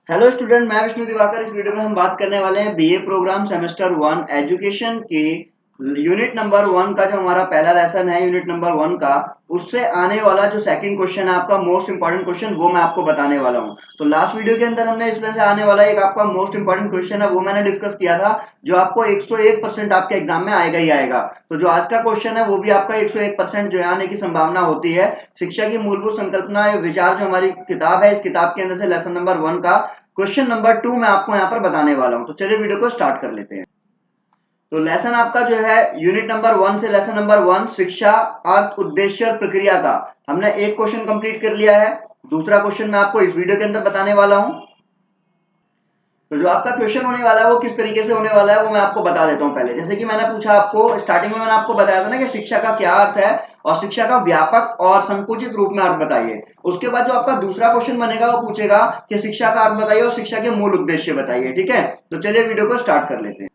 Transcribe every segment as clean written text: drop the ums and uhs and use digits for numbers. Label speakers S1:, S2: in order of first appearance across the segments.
S1: Hello student, मैं विष्णु दिवाकर। इस video में हम बात करने वाले हैं बीए प्रोग्राम सेमेस्टर 1 एजुकेशन की यूनिट नंबर 1 का। जो हमारा पहला लेसन है यूनिट नंबर 1 का, उससे आने वाला जो सेकंड क्वेश्चन है आपका मोस्ट इंपॉर्टेंट क्वेश्चन, वो मैं आपको बताने वाला हूं। तो लास्ट वीडियो के अंदर हमने इसमें से आने वाला एक आपका मोस्ट इंपॉर्टेंट क्वेश्चन है वो मैंने डिस्कस किया था, जो आपको 101% आपके एग्जाम में आएगा ही आएगा। तो जो आज का क्वेश्चन है वो भी आपका 101% जो है आने की संभावना होती है। शिक्षा की मूलभूत संकल्पना विचार जो हमारी किताब है, इस किताब के अंदर से लेसन नंबर 1 का क्वेश्चन नंबर 2 मैं आपको यहाँ पर बताने वाला हूं। तो चलिए वीडियो को स्टार्ट कर लेते हैं। तो लेसन आपका जो है यूनिट नंबर 1 से लेसन नंबर 1 शिक्षा अर्थ उद्देश्य और प्रक्रिया का, हमने एक क्वेश्चन कंप्लीट कर लिया है। दूसरा क्वेश्चन मैं आपको इस वीडियो के अंदर बताने वाला हूं। तो जो आपका क्वेश्चन होने वाला है वो किस तरीके से होने वाला है वो मैं आपको बता देता हूं। पहले जैसे कि मैंने पूछा आपको स्टार्टिंग में, मैंने आपको बताया था ना कि शिक्षा का क्या अर्थ है और शिक्षा का व्यापक और संकुचित रूप में अर्थ बताइए। उसके बाद जो आपका दूसरा क्वेश्चन बनेगा वो पूछेगा कि शिक्षा का अर्थ बताइए और शिक्षा के मूल उद्देश्य बताइए। ठीक है, तो चलिए वीडियो को स्टार्ट कर लेते हैं।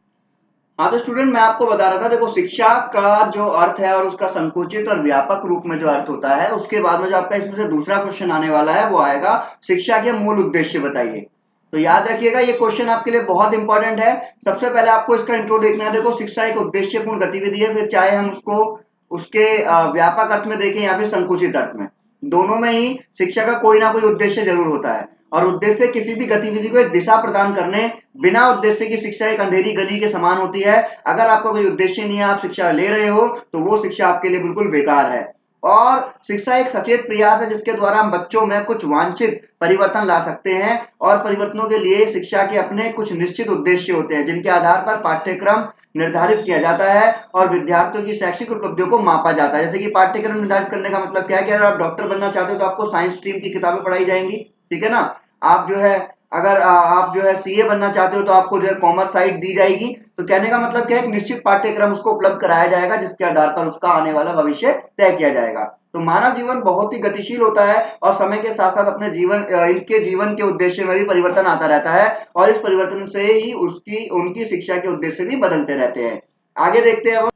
S1: हाँ तो स्टूडेंट, मैं आपको बता रहा था, देखो शिक्षा का जो अर्थ है और उसका संकुचित और व्यापक रूप में जो अर्थ होता है, उसके बाद में जो आपका इसमें से दूसरा क्वेश्चन आने वाला है वो आएगा शिक्षा के मूल उद्देश्य बताइए। तो याद रखिएगा ये क्वेश्चन आपके लिए बहुत इंपॉर्टेंट है। सबसे पहले आपको इसका इंट्रो देखना है। देखो शिक्षा एक उद्देश्यपूर्ण गतिविधि है, फिर चाहे हम उसको उसके व्यापक अर्थ में देखें या फिर संकुचित अर्थ में, दोनों में ही शिक्षा का कोई ना कोई उद्देश्य जरूर होता है। और उद्देश्य किसी भी गतिविधि को एक दिशा प्रदान करने, बिना उद्देश्य की शिक्षा एक अंधेरी गली के समान होती है। अगर आपका कोई उद्देश्य नहीं है, आप शिक्षा ले रहे हो, तो वो शिक्षा आपके लिए बिल्कुल बेकार है। और शिक्षा एक सचेत प्रयास है जिसके द्वारा हम बच्चों में कुछ वांछित परिवर्तन ला सकते हैं। और परिवर्तनों के लिए शिक्षा के अपने कुछ निश्चित उद्देश्य होते हैं जिनके आधार पर पाठ्यक्रम निर्धारित किया जाता है और विद्यार्थियों की शैक्षिक उपलब्धियों को मापा जाता है। जैसे कि पाठ्यक्रम निर्धारित करने का मतलब क्या है कि अगर आप डॉक्टर बनना चाहते हो तो आपको साइंस स्ट्रीम की किताबें पढ़ाई जाएंगी। ठीक है ना। आप जो है, अगर आप जो है सीए बनना चाहते हो तो आपको जो है कॉमर्स साइड दी जाएगी। तो कहने का मतलब क्या है, एक निश्चित पाठ्यक्रम उसको उपलब्ध कराया जाएगा जिसके आधार पर उसका आने वाला भविष्य तय किया जाएगा। तो मानव जीवन बहुत ही गतिशील होता है और समय के साथ साथ अपने जीवन इनके जीवन के उद्देश्य में भी परिवर्तन आता रहता है। और इस परिवर्तन से ही उसकी उनकी शिक्षा के उद्देश्य भी बदलते रहते हैं। आगे देखते हैं।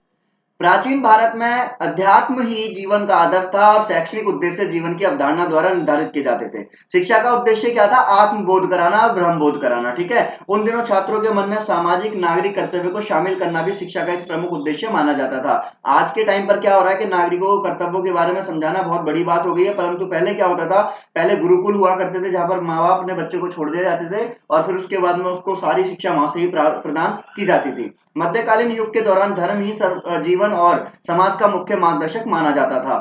S1: प्राचीन भारत में अध्यात्म ही जीवन का आदर्श था और शैक्षणिक उद्देश्य जीवन की अवधारणा द्वारा निर्धारित किए जाते थे। शिक्षा का उद्देश्य क्या था? आत्मबोध कराना और ब्रह्मबोध कराना। ठीक है, उन दिनों छात्रों के मन में सामाजिक नागरिक कर्तव्य को शामिल करना भी शिक्षा का एक प्रमुख उद्देश्य माना जाता था। आज के टाइम पर क्या हो रहा है कि नागरिकों को कर्तव्यों के बारे में समझाना बहुत बड़ी बात हो गई है, परंतु पहले क्या होता था, पहले गुरुकुल हुआ करते थे जहां पर माँ बाप अपने बच्चे को छोड़ दिए जाते थे और फिर उसके बाद में उसको सारी शिक्षा वहां से ही प्रदान की जाती थी। मध्यकालीन युग के दौरान धर्म ही जीवन और समाज का मुख्य मार्गदर्शक माना जाता था।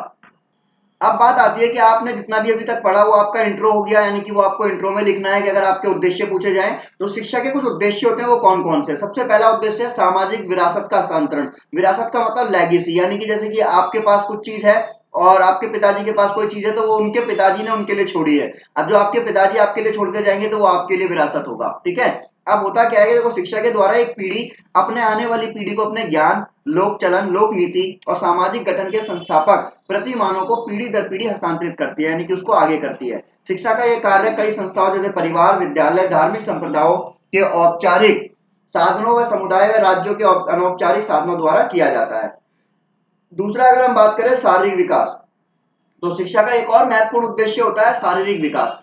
S1: अब बात आती है कि आपने जितना भी अभी तक पढ़ा वो आपका इंट्रो हो गया, यानी कि वो आपको इंट्रो में लिखना है कि अगर आपके उद्देश्य पूछे जाएं तो शिक्षा के कुछ उद्देश्य होते हैं, वो कौन कौन से। सबसे पहला उद्देश्य है सामाजिक विरासत का हस्तांतरण। विरासत का मतलब लेगेसी, यानी कि जैसे कि आपके पास कुछ चीज है और आपके पिताजी के पास कोई चीज है तो वो उनके पिताजी ने उनके लिए छोड़ी है। अब जो आपके पिताजी आपके लिए छोड़ के जाएंगे तो वो आपके लिए विरासत होगा। ठीक है। अब होता क्या है, देखो शिक्षा के द्वारा एक पीढ़ी अपने आने वाली पीढ़ी को अपने ज्ञान, लोक चलन, लोक नीति और सामाजिक गठन के संस्थापक प्रतिमानों को पीढ़ी दर पीढ़ी हस्तांतरित करती है, यानी कि उसको आगे करती है। शिक्षा का यह कार्य कई संस्थाओं जैसे परिवार, विद्यालय, धार्मिक संप्रदायों के औपचारिक साधनों व समुदाय व राज्यों के अनौपचारिक साधनों द्वारा किया जाता है। दूसरा, अगर हम बात करें शारीरिक विकास, तो शिक्षा का एक और महत्वपूर्ण उद्देश्य होता है शारीरिक विकास।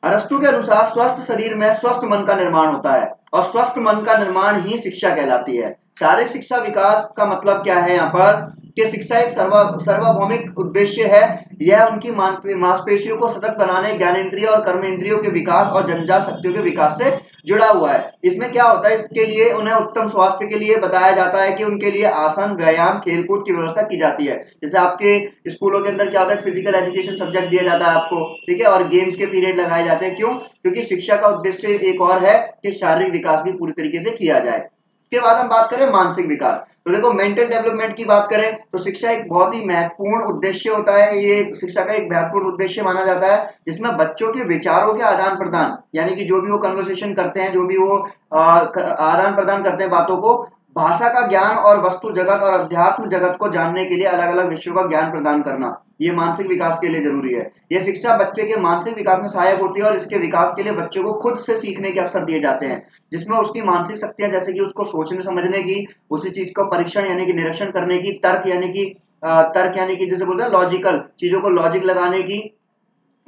S1: अरस्तु के अनुसार स्वस्थ शरीर में स्वस्थ मन का निर्माण होता है और स्वस्थ मन का निर्माण ही शिक्षा कहलाती है। शारीरिक शिक्षा विकास का मतलब क्या है यहाँ पर, कि शिक्षा एक सर्वभौमिक उद्देश्य है। यह उनकी मांसपेशियों को सतत बनाने, ज्ञानेंद्रिय और कर्मेंद्रियों के विकास और जन्मजात शक्तियों के विकास से जुड़ा हुआ है। इसमें क्या होता है, इसके लिए उन्हें उत्तम स्वास्थ्य के लिए बताया जाता है कि उनके लिए आसन, व्यायाम, खेलकूद की व्यवस्था की जाती है। जैसे आपके स्कूलों के अंदर क्या होता है, फिजिकल एजुकेशन सब्जेक्ट दिया जाता है आपको। ठीक है, और गेम्स के पीरियड लगाए जाते हैं। क्यों? क्योंकि शिक्षा का उद्देश्य एक और है कि शारीरिक विकास भी पूरी तरीके से किया जाए। उसके बाद हम बात करें मानसिक विकास, तो देखो मेंटल डेवलपमेंट की बात करें तो शिक्षा एक बहुत ही महत्वपूर्ण उद्देश्य होता है। ये शिक्षा का एक महत्वपूर्ण उद्देश्य माना जाता है जिसमें बच्चों के विचारों के आदान प्रदान, यानी कि जो भी वो कन्वर्सेशन करते हैं, जो भी वो आदान प्रदान करते हैं बातों को, भाषा का ज्ञान और वस्तु जगत और अध्यात्म जगत को जानने के लिए अलग अलग विषयों का ज्ञान प्रदान करना, ये मानसिक विकास के लिए जरूरी है। यह शिक्षा बच्चे के मानसिक विकास में सहायक होती है और इसके विकास के लिए बच्चों को खुद से सीखने के अवसर दिए जाते हैं, जिसमें उसकी मानसिक शक्तियां, जैसे कि उसको सोचने समझने की, उसी चीज को परीक्षण यानी कि निरीक्षण करने की, तर्क यानी कि जैसे बोलते हैं लॉजिकल चीजों को लॉजिक लगाने की,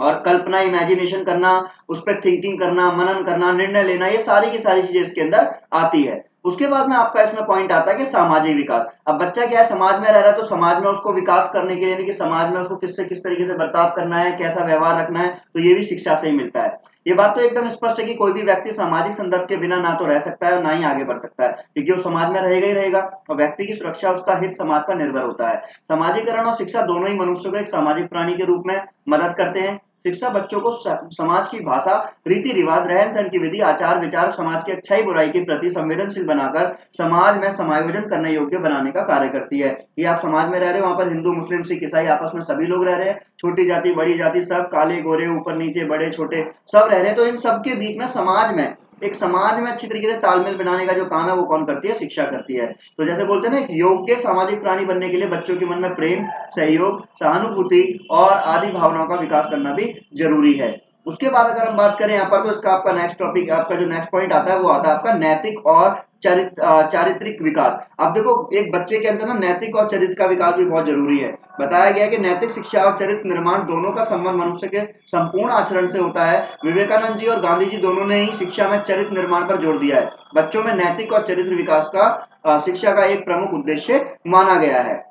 S1: और कल्पना, इमेजिनेशन करना, उस पर थिंकिंग करना, मनन करना, निर्णय लेना, ये सारी की सारी चीजें इसके अंदर आती है। उसके बाद में आपका इसमें पॉइंट आता है कि सामाजिक विकास। अब बच्चा क्या है, समाज में रह रहा है, तो समाज में उसको विकास करने के लिए, यानी कि समाज में उसको किससे किस तरीके से बर्ताव करना है, कैसा व्यवहार रखना है, तो ये भी शिक्षा से ही मिलता है। ये बात तो एकदम स्पष्ट है कि कोई भी व्यक्ति सामाजिक संदर्भ के बिना ना तो रह सकता है और ना ही आगे बढ़ सकता है, क्योंकि वो समाज में रहेगा ही रहेगा, और व्यक्ति की सुरक्षा, उसका हित समाज पर निर्भर होता है। समाजीकरण और शिक्षा दोनों ही मनुष्य को एक सामाजिक प्राणी के रूप में मदद करते हैं। शिक्षा बच्चों को समाज की भाषा, रीति रिवाज, रहन सहन की विधि, आचार विचार, समाज की अच्छाई बुराई के प्रति संवेदनशील बनाकर समाज में समायोजन करने योग्य बनाने का कार्य करती है। ये आप समाज में रह रहे हो, वहां पर हिंदू, मुस्लिम, सिख, ईसाई, आपस में सभी लोग रह रहे हैं, छोटी जाति बड़ी जाति, सब काले गोरे, ऊपर नीचे, बड़े छोटे, सब रह रहे हैं। तो इन सबके बीच में समाज में, एक समाज में अच्छी तरीके से तालमेल बनाने का जो काम है वो कौन करती है, शिक्षा करती है। तो जैसे बोलते हैं ना, एक योग्य सामाजिक प्राणी बनने के लिए बच्चों के मन में प्रेम, सहयोग, सहानुभूति और आदि भावनाओं का विकास करना भी जरूरी है। उसके बाद अगर हम बात करें यहाँ पर, तो इसका आपका नेक्स्ट टॉपिक, आपका जो नेक्स्ट पॉइंट आता है वो आता है आपका नैतिक और चारित्रिक विकास। अब देखो, एक बच्चे के अंदर ना नैतिक और चरित्र का विकास भी बहुत जरूरी है। बताया गया है कि नैतिक शिक्षा और चरित्र निर्माण दोनों का संबंध मनुष्य के संपूर्ण आचरण से होता है। विवेकानंद जी और गांधी जी दोनों ने ही शिक्षा में चरित्र निर्माण पर जोर दिया है। बच्चों में नैतिक और चरित्र विकास का शिक्षा का एक प्रमुख उद्देश्य माना गया है।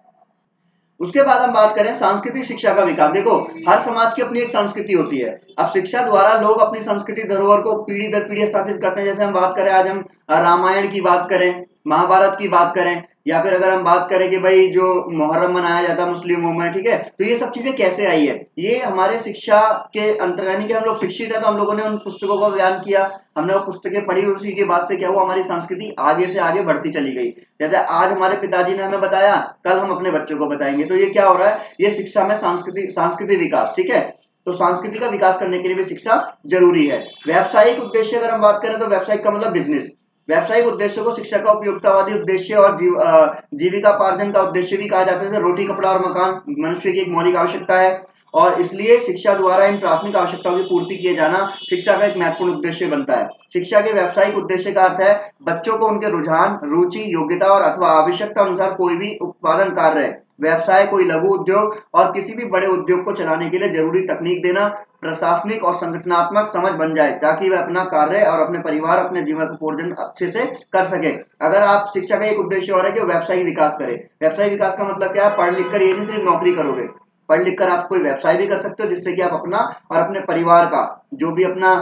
S1: उसके बाद हम बात करें सांस्कृतिक शिक्षा का विकास। देखो, हर समाज की अपनी एक संस्कृति होती है। अब शिक्षा द्वारा लोग अपनी संस्कृति धरोहर को पीढ़ी दर पीढ़ी स्थापित करते हैं। जैसे हम बात करें, आज हम रामायण की बात करें, महाभारत की बात करें, या फिर अगर हम बात करें कि भाई जो मुहर्रम मनाया जाता है मुस्लिमों में, ठीक है, तो ये सब चीजें कैसे आई है, ये हमारे शिक्षा के अंतर्गत, यानी कि हम लोग शिक्षित है तो हम लोगों ने उन पुस्तकों का ज्ञान किया, हमने वो पुस्तकें पढ़ी, उसी के बाद से क्या हुआ, हमारी संस्कृति आगे से आगे बढ़ती चली गई। जैसे आज हमारे पिताजी ने हमें बताया, कल हम अपने बच्चों को बताएंगे। तो ये क्या हो रहा है, ये शिक्षा में सांस्कृतिक विकास, ठीक है। तो संस्कृति का विकास करने के लिए भी शिक्षा जरूरी है। व्यावसायिक उद्देश्य अगर हम बात करें, तो व्यावसायिक का मतलब बिजनेस। व्यावसायिक उद्देश्यों को शिक्षा का उपयोगितावादी उद्देश्य और जीविकापार्जन का उद्देश्य भी कहा जाता है। जैसे रोटी, कपड़ा और मकान मनुष्य की एक मौलिक आवश्यकता है, और इसलिए शिक्षा द्वारा इन प्राथमिक आवश्यकताओं की पूर्ति किए जाना शिक्षा का एक महत्वपूर्ण उद्देश्य बनता है। शिक्षा के व्यावसायिक उद्देश्य का अर्थ है बच्चों को उनके रुझान, रुचि, योग्यता और अथवा आवश्यकता अनुसार कोई भी उत्पादन कार्य, व्यवसाय, कोई लघु उद्योग और किसी भी बड़े उद्योग को चलाने के लिए जरूरी तकनीक देना, प्रशासनिक और संगठनात्मक समझ बन जाए, ताकि वह अपना कार्य और अपने परिवार, अपने जीवन को पोषण अच्छे से कर सके। अगर आप शिक्षा का एक उद्देश्य और है कि व्यवसायिक विकास करे। व्यवसायिक विकास का मतलब क्या है, पढ़ लिख कर ये नहीं सिर्फ नौकरी करोगे, पढ़ लिख कर आप कोई व्यवसाय भी कर सकते हो, जिससे कि आप अपना और अपने परिवार का जो भी अपना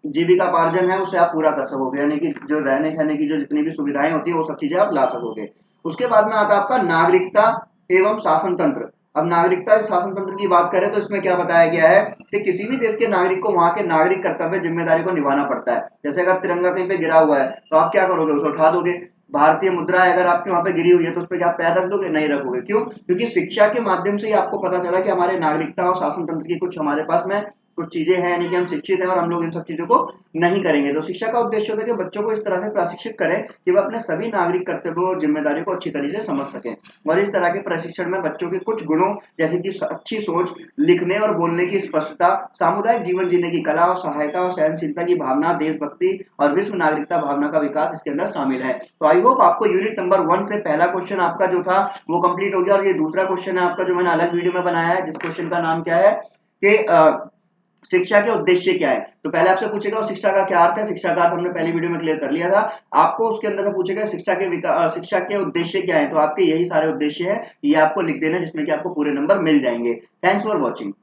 S1: जीविकापार्जन है उसे आप पूरा कर सकोगे, यानी कि जो रहने खाने की जो जितनी भी सुविधाएं होती है वो सब चीजें आप ला सकोगे। उसके बाद में आता है आपका नागरिकता एवं शासन तंत्र। अब नागरिकता शासन तंत्र की बात करें तो इसमें क्या बताया गया है कि किसी भी देश के नागरिक को वहां के नागरिक कर्तव्य, जिम्मेदारी को निभाना पड़ता है। जैसे अगर तिरंगा कहीं पे गिरा हुआ है तो आप क्या करोगे, उसे उठा दोगे। भारतीय मुद्रा अगर आपके वहां पे गिरी हुई है तो उस पर क्या पैर रख दोगे, नहीं रखोगे। क्यों? क्योंकि शिक्षा के माध्यम से ही आपको पता चला कि हमारे नागरिकता और शासन तंत्र की कुछ हमारे पास में कुछ चीजें हैं, यानी कि हम शिक्षित हैं और हम लोग इन सब चीजों को नहीं करेंगे। तो शिक्षा का उद्देश्य होता है कि बच्चों को इस तरह से प्रशिक्षित करें कि वह अपने सभी नागरिक कर्तव्यों और जिम्मेदारियों को अच्छी तरीके से समझ सकें। और इस तरह के प्रशिक्षण में बच्चों के कुछ गुणों जैसे कि अच्छी सोच, लिखने और बोलने की स्पष्टता, सामुदायिक जीवन जीने की कला और सहायता और सहनशीलता की भावना, देशभक्ति और विश्व नागरिकता भावना का विकास इसके अंदर शामिल है। तो आई होप आपको यूनिट नंबर 1 से पहला क्वेश्चन आपका जो था वो कंप्लीट हो गया। और ये दूसरा क्वेश्चन है आपका जो मैंने अलग वीडियो में बनाया है, जिस क्वेश्चन का नाम क्या है कि शिक्षा के उद्देश्य क्या है। तो पहले आपसे पूछेगा शिक्षा का क्या अर्थ है। शिक्षा का अर्थ हमने पहली वीडियो में क्लियर कर लिया था। आपको उसके अंदर से पूछेगा शिक्षा के उद्देश्य क्या है। तो आपके यही सारे उद्देश्य है, ये आपको लिख देना, जिसमें कि आपको पूरे नंबर मिल जाएंगे। Thanks for watching.